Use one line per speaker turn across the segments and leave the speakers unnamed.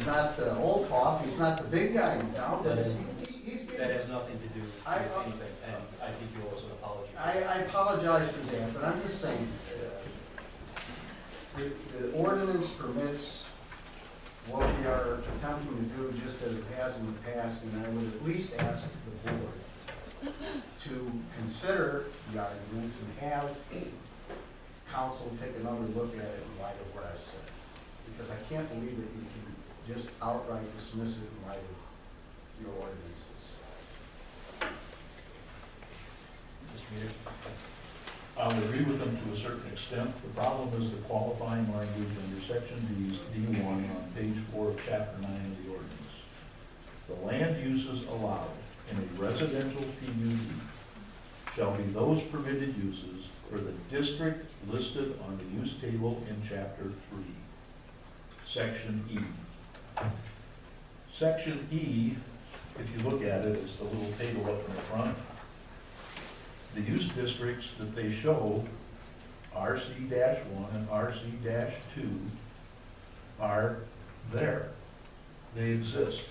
he's not the old top, he's not the big guy in town, but
That
he's
That has nothing to do with
I-
anything, and I think you also apologize.
I apologize for that, but I'm just saying, the ordinance permits what we are attempting to do just as it has in the past, and I would at least ask the board to consider the arguments and have council take another look at it in light of what I said. Because I can't believe that you can just outright dismiss it in light of your ordinances.
Mr. Meter?
I'll agree with them to a certain extent. The problem is the qualifying language under section D1 on page 4 of chapter 9 of the ordinance. The land uses allowed in a residential PUD shall be those permitted uses for the district listed on the use table in chapter 3, section E. Section E, if you look at it, it's the little table up in the front. The use districts that they show, RC-1 and RC-2, are there. They exist.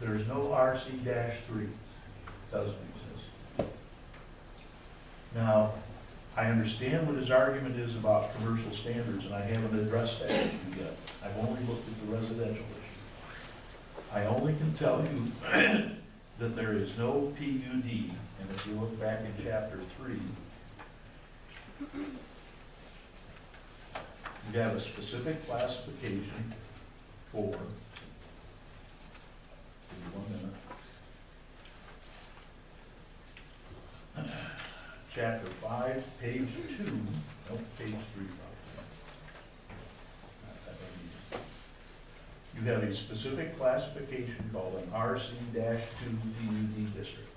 There's no RC-3. Doesn't exist. Now, I understand what his argument is about commercial standards, and I haven't addressed that issue yet. I've only looked at the residential issue. I only can tell you that there is no PUD. And if you look back in chapter 3, you have a specific classification for, give me 1 minute, chapter 5, page 2, no, page 3 probably. You have a specific classification called an RC-2 PUD district.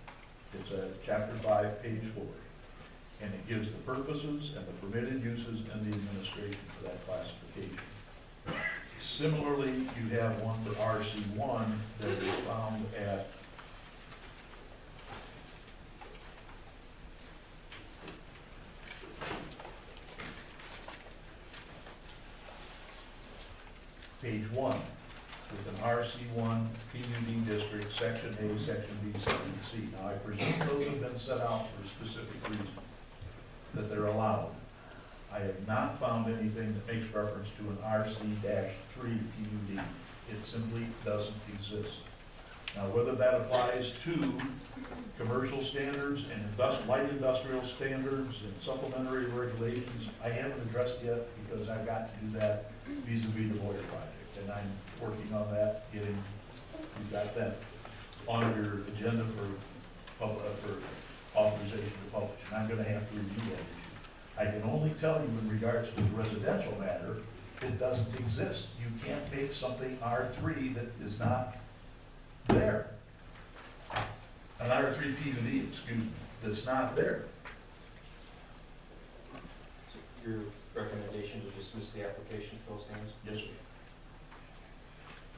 It's chapter 5, page 4. And it gives the purposes and the permitted uses and the administration for that classification. Similarly, you have one for RC1 that is found at page 1. With an RC1 PUD district, section A, section B, section C. Now, I presume those have been set out for a specific reason, that they're allowed. I have not found anything that makes reference to an RC-3 PUD. It simply doesn't exist. Now, whether that applies to commercial standards and light industrial standards and supplementary regulations, I haven't addressed yet because I've got to do that vis-a-vis the Boyer project. And I'm working on that, we've got that on your agenda for authorization to publish, and I'm going to have to review that issue. I can only tell you in regards to the residential matter, it doesn't exist. You can't make something R3 that is not there. An R3 PUD, excuse me, that's not there.
So your recommendation to dismiss the application for those things?
Yes, sir.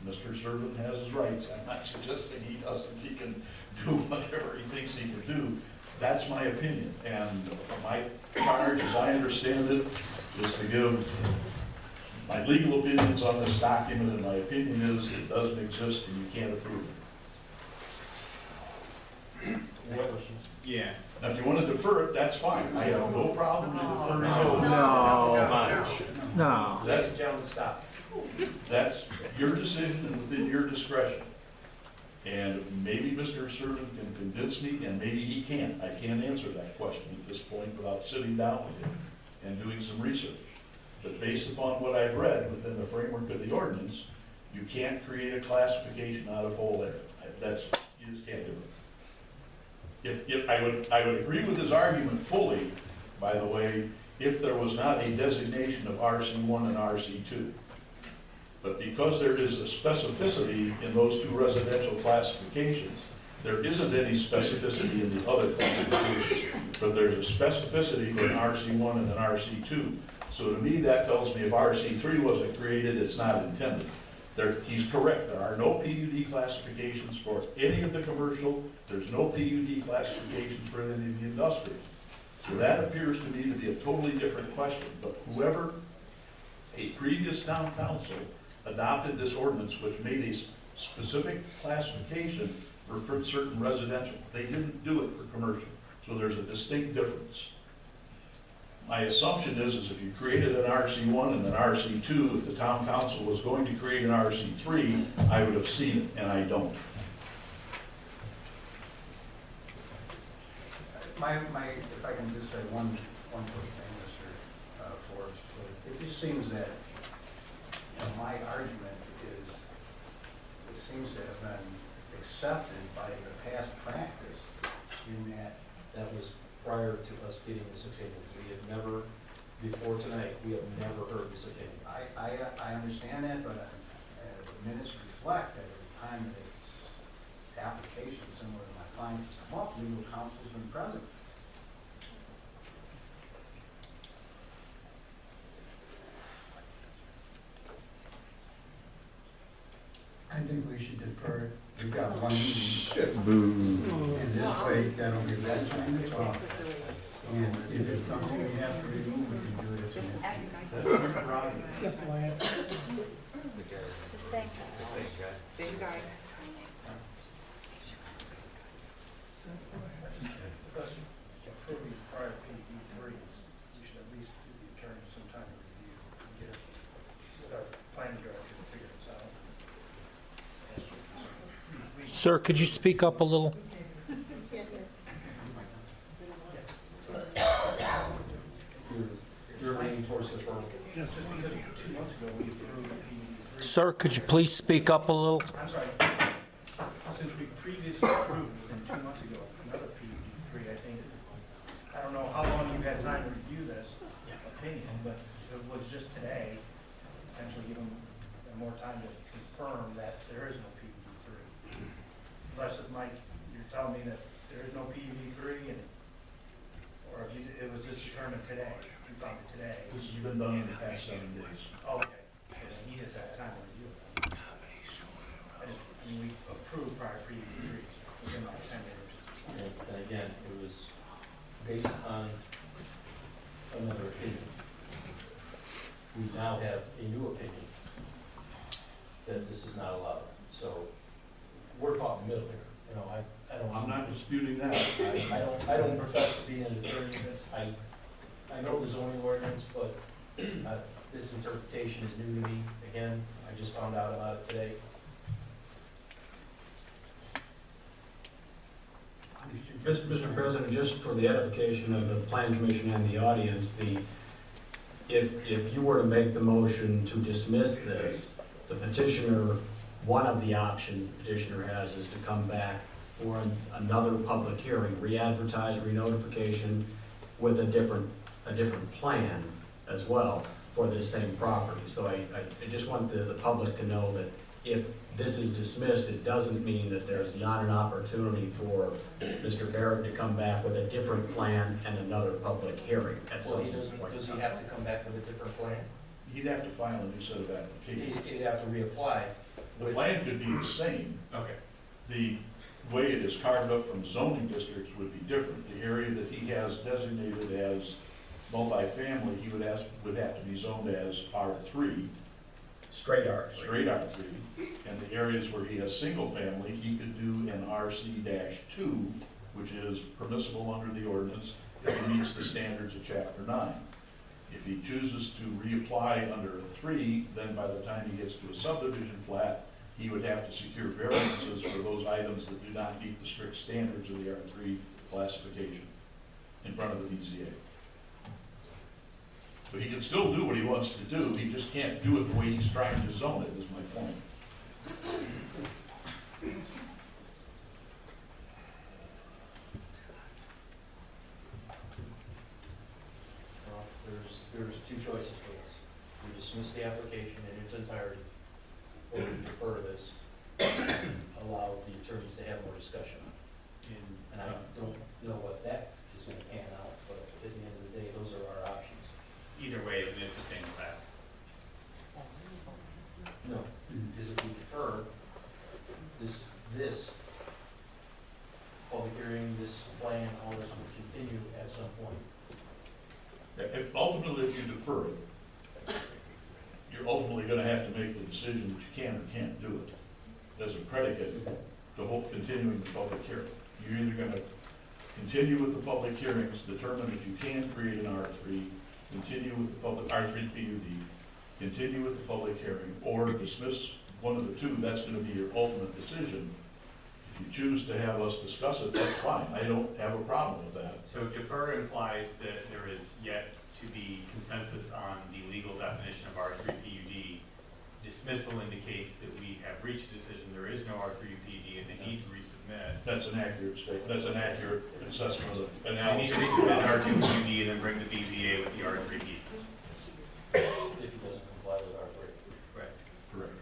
Mr. Servant has his rights. I'm not suggesting he doesn't. He can do whatever he thinks he can do. That's my opinion. And my charge, as I understand it, is to give my legal opinions on this document, and my opinion is it doesn't exist and you can't approve it.
Any questions?
Yeah.
Now, if you want to defer it, that's fine. I have no problem with deferring it.
No.
Ladies and gentlemen, stop.
That's your decision and within your discretion. And maybe Mr. Servant can convince me, and maybe he can't. I can't answer that question at this point without sitting down with him and doing some research. But based upon what I've read within the framework of the ordinance, you can't create a classification out of whole air. You just can't do it. If I would agree with his argument fully, by the way, if there was not a designation of RC1 and RC2. But because there is a specificity in those two residential classifications, there isn't any specificity in the other classifications. But there's a specificity for an RC1 and an RC2. So to me, that tells me if RC3 wasn't created, it's not intended. He's correct. There are no PUD classifications for any of the commercial. There's no PUD classifications for any of the industrial. So that appears to me to be a totally different question. But whoever, a previous town council, adopted this ordinance which made a specific classification for certain residential. They didn't do it for commercial, so there's a distinct difference. My assumption is if you created an RC1 and an RC2, if the town council was going to create an RC3, I would have seen it, and I don't.
If I can just say one quick thing, Mr. Forbes, it just seems that, my argument is, it seems to have been accepted by the past practice in that.
That was prior to us getting this opinion. We have never, before tonight, we have never heard this opinion.
I understand that, but the minutes reflect that at the time that its application, similar to my client's, has come up, legal counsel's been present.
I think we should defer. We've got one meeting. And this way, that'll give that time to talk. And if it's something we have to remove, we can do it.
The same guy.
Approving prior PE3, we should at least give the attorney some time to review and get it with our planning director to figure this out.
Sir, could you speak up a little?
You're leaning towards the firm.
Because 2 months ago, we approved PE3.
Sir, could you please speak up a little?
I'm sorry, since we previously approved, within 2 months ago, another PE3, I think. I don't know how long you've had time to review this opinion, but it was just today, potentially give them more time to confirm that there is no PE3. Unless, Mike, you're telling me that there is no PE3, and, or if it was just determined today, you found it today.
This has been done in the past 7 days.
Okay, so he just had time to review it. I mean, we approved prior PE3s within like 10 years.
And again, it was based on another opinion. We now have a new opinion that this is not allowed. So we're caught in the middle here. I don't.
I'm not disputing that.
I don't profess to be an attorney. I know the zoning ordinance, but this interpretation is new to me. Again, I just found out about it today.
Mr. President, just for the edification of the Plan Commission and the audience, if you were to make the motion to dismiss this, the petitioner, one of the options the petitioner has is to come back for another public hearing, re-advertise, re-notification with a different plan as well for this same property. So I just want the public to know that if this is dismissed, it doesn't mean that there's not an opportunity for Mr. Barrett to come back with a different plan and another public hearing at some point.
Does he have to come back with a different plan?
He'd have to file a new set of applications.
He'd have to reapply.
The plan could be the same.
Okay.
The way it is carved up from zoning districts would be different. The area that he has designated as multifamily, he would have to be zoned as R3.
Straight R.
Straight R3. And the areas where he has single family, he could do an RC-2, which is permissible under the ordinance if he meets the standards of Chapter 9. If he chooses to reapply under a 3, then by the time he gets to a subdivision plat, he would have to secure variances for those items that do not meet the strict standards of the R3 classification in front of the BZA. So he can still do what he wants to do, he just can't do it the way he's trying to zone it, is my point.
Well, there's two choices for this. We dismiss the application in its entirety, or we defer this, allow the attorneys to have more discussion. And I don't know what that is going to pan out, but at the end of the day, those are our options.
Either way, it's the same path.
No, because if we defer this public hearing, this plan, all this will continue at some point.
If you defer it, you're ultimately going to have to make the decision as a predicate to hope continuing the public hearing. You're either gonna continue with the public hearings, determine if you can create an R3, continue with the public, R3 PUD, continue with the public hearing, or dismiss one of the two. That's gonna be your ultimate decision. If you choose to have us discuss it, that's fine. I don't have a problem with that.
So defer implies that there is yet to be consensus on the legal definition of R3 PUD. Dismissal indicates that we have reached a decision, there is no R3 PUD, and they need to resubmit.
That's an accurate statement. That's an accurate assessment of the
They need
analysis.
to resubmit R2 PUD and then bring the BZA with the R3 pieces.
If he doesn't comply with our break.
Correct.
Correct.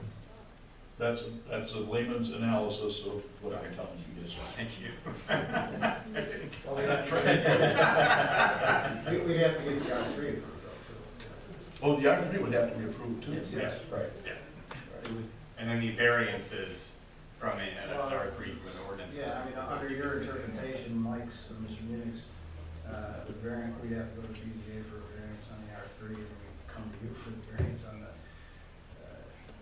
That's a layman's analysis of what I'm telling you, yes.
Thank you.
Well, we'd have to get the R3 approved though,
Oh, the R3 would have to be approved too.
Yes.
Yes, right.
Yeah. And then the variances from an R3 from an ordinance.
too. Yeah, I mean, under your interpretation, Mike's, Mr. Munich's, the variant, we'd have to go to BZA for a variance on the R3, and we come to you for the variance on the,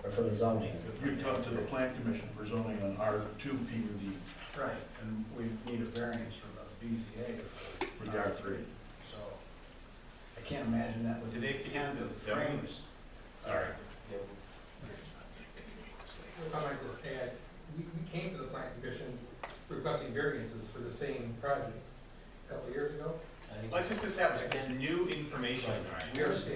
Or for the zoning.
If you come to the plan commission for zoning on R2 PUD
right, and we need a variance from the BZA
for the R3.
So I can't imagine that was
Do
the
they
intent of the
Yeah.
framers.
Sorry.
If I might just add, we came to the plan commission requesting variances for the same project a couple of years ago.
Let's just establish it's new information, right?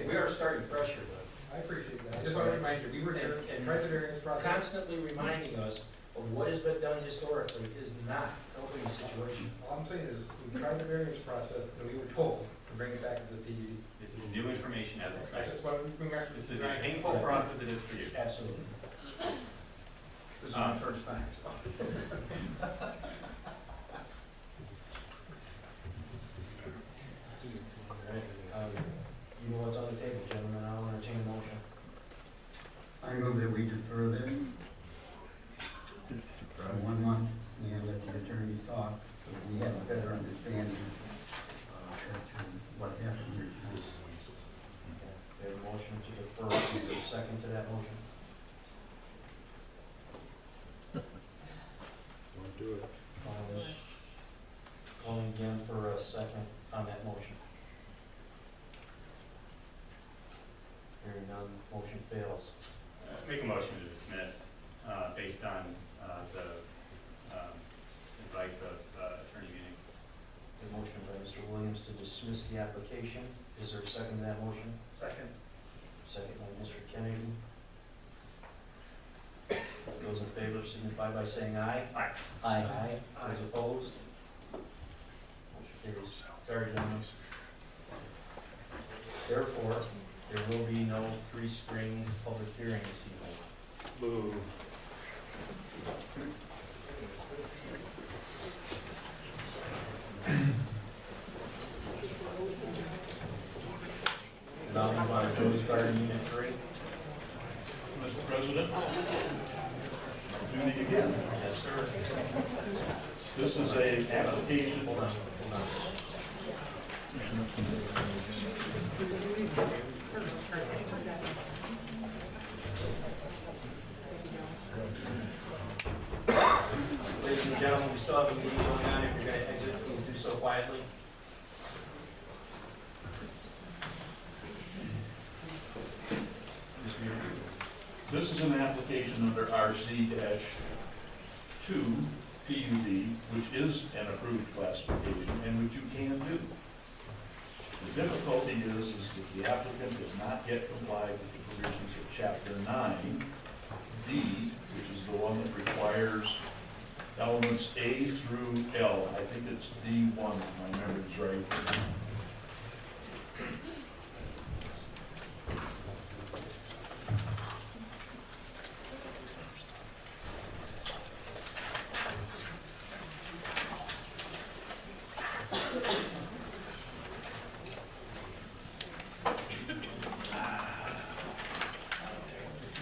We are starting fresh here, though.
I appreciate that. I just want to remind you, we were here and tried the variance process.
Constantly reminding us of what has been done historically is not helping the situation.
All I'm saying is, we tried the variance process and we were told to bring it back as a PUD.
This is new information as
I
expected.
just wanted to bring back.
This is as painful a process as it is for you.
Absolutely.
This is my first time.
You know what's on the table, gentlemen, I'll entertain a motion.
I move that we defer this for 1 month and let the attorneys talk, so that we have a better understanding as to what happened here tonight.
We have a motion to defer, is there a second to that motion? Calling again for a second on that motion. Hearing none, motion fails.
Make a motion to dismiss, based on, the, advice of, Attorney Munich.
A motion by Mr. Williams to dismiss the application. Is there a second to that motion?
Second.
Second by Mr. Kennedy. Those in favor signify by saying aye.
Aye.
Aye. Those opposed? Motion carries. Sorry, gentlemen. Therefore, there will be no Three Springs public hearing this evening.
Boo.
Now move on to Joe's Garden Unit 3.
Mr. President, duty again.
Yes, sir.
This is a application.
Hold on. Ladies and gentlemen, we still have a meeting going on. If you're going to exit, please do so quietly.
This is an application under RC-2 PUD, which is an approved classification and which you can do. The difficulty is that the applicant has not yet complied with the provisions of Chapter 9D, which is the one that requires elements A through L. I think it's D1, if my memory's right.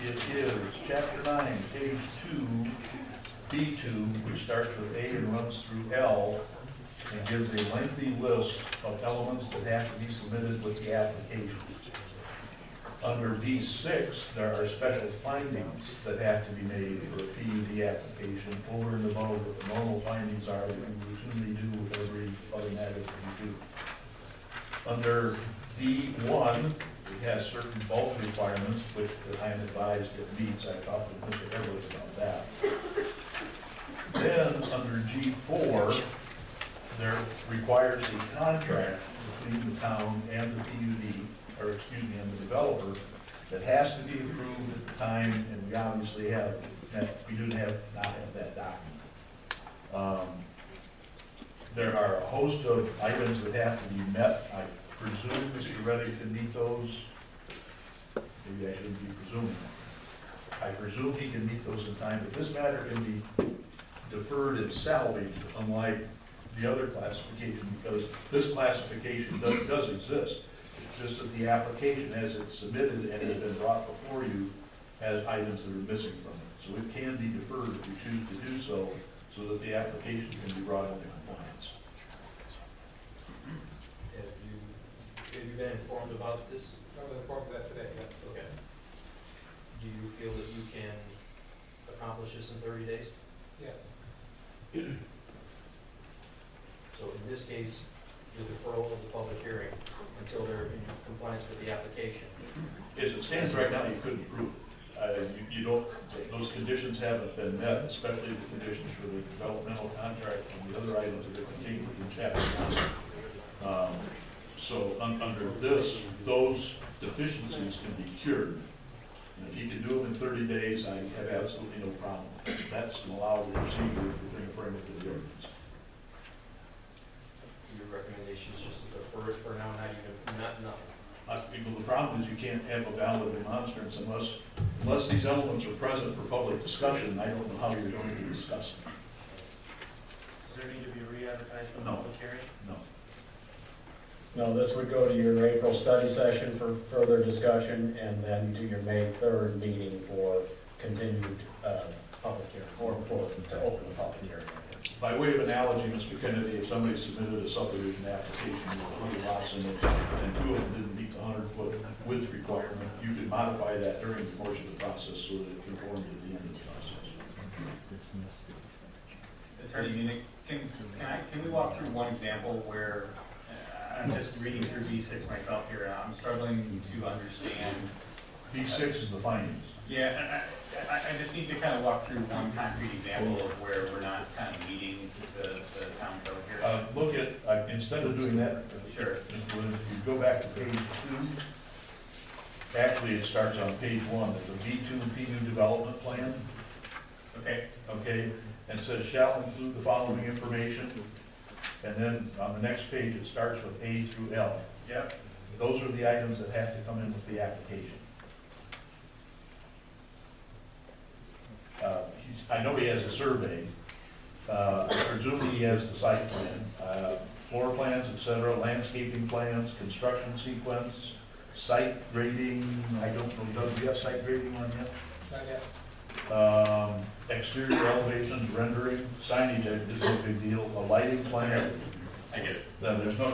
It is Chapter 9, page 2, B2, which starts with A and runs through L, and gives a lengthy list of elements that have to be submitted with the application. Under B6, there are special findings that have to be made for a PUD the application over and above what the normal findings are that we routinely do with every other matter that we do. Under D1, it has certain bulk requirements, which I am advised it meets. I talked with Mr. Edwards about that. Then, under G4, there requires a contract between the town and the PUD, or excuse me, and the developer, that has to be approved at the time, and we obviously have, we do not have that document. There are a host of items that have to be met. I presume Mr. Reddick can meet those. Maybe I shouldn't be presuming. I presume he can meet those in time, but this matter can be deferred and salvaged, unlike the other classification, because this classification does exist. It's just that the application, as it's submitted and has been brought before you, has items that are missing from it. So it can be deferred if you choose to do so, so that the application can be brought into compliance.
Have you been informed about this?
I was informed of that today, yes.
Okay. Do you feel that you can accomplish this in 30 days?
Yes.
So in this case, the deferral of the public hearing until they're in compliance with the application.
As it stands right now, you couldn't prove it. You don't, those conditions haven't been met, especially the conditions for the developmental contract and the other items that are contained in chapter 1. So under this, those deficiencies can be cured. And if you can do them in 30 days, I have absolutely no problem. That's an allowable procedure within the framework of the ordinance.
Your recommendation is just to defer it for now, not nothing.
Well, the problem is you can't have a valid remonstrance unless these elements are present for public discussion. I don't know how you're going to discuss them.
Does there need to be a re-advertisement of the
No.
public hearing?
No.
No, this would go to your April study session for further discussion, and then to your May 3rd meeting for continued public hearing, or to open the public hearing.
By way of analogy, Mr. Kennedy, if somebody submitted a subdivision application with 20 lots in it, and 2 of them didn't meet the 100-foot width requirement, you could modify that during the course of the process so that it conformed at the end of the process.
Attorney Munich, can we walk through one example where, I'm just reading through B6 myself here, and I'm struggling to understand.
B6 is the findings.
Yeah, I just need to kind of walk through one concrete example of where we're not kind of meeting the town code here.
Look at, instead of doing that,
Sure.
Mr. Williams, if you go back to page 2, actually it starts on page 1, there's a B2 PU development plan.
Okay.
Okay, and it says shall include the following information. And then on the next page, it starts with A through L.
Yep.
Those are the items that have to come in with the application. I know he has a survey. I presume he has the site plan, floor plans, et cetera, landscaping plans, construction sequence, site grading. I don't know, does he have site grading on yet?
Not yet.
Exterior elevations, rendering, signage is no big deal, a lighting plan.
I get it.
Then there's no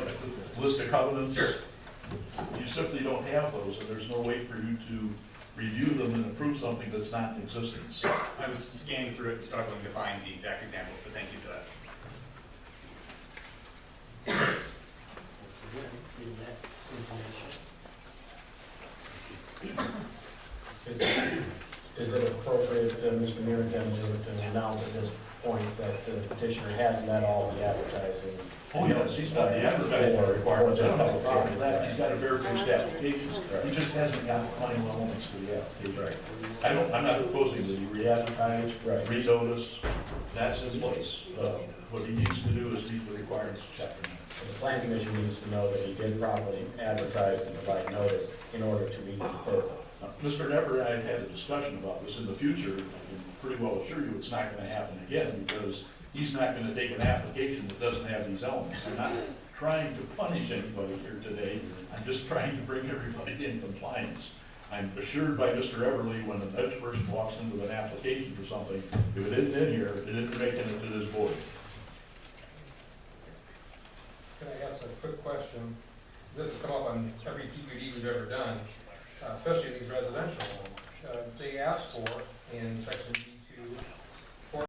list of covenants.
Sure.
You simply don't have those, and there's no way for you to review them and approve something that's not in existence.
I was scanning through it, struggling to find the exact examples, but thank you for that.
Once again, getting that information.
Is it appropriate, Mr. Meriden, to announce at this point that the petitioner has met all the advertising?
Oh, yes, he's got the advertising requirements. I don't have a problem with that. He's got a verified application. He just hasn't got the final elements to the application. I'm not proposing that he re-advertise, re-notice. That's his place. What he needs to do is meet the requirements of chapter 9.
The plan commission needs to know that he did properly advertise and provide notice in order to meet the code.
Mr. Never and I had a discussion about this. In the future, I can pretty well assure you it's not going to happen again, because he's not going to take an application that doesn't have these elements. I'm not trying to punish anybody here today. I'm just trying to bring everybody in compliance. I'm assured by Mr. Everly, when the next person walks in with an application for something, if it isn't in here, it isn't making it to this board.
Can I ask a quick question? This has come up on every PUD we've ever done, especially these residential ones. They ask for, in section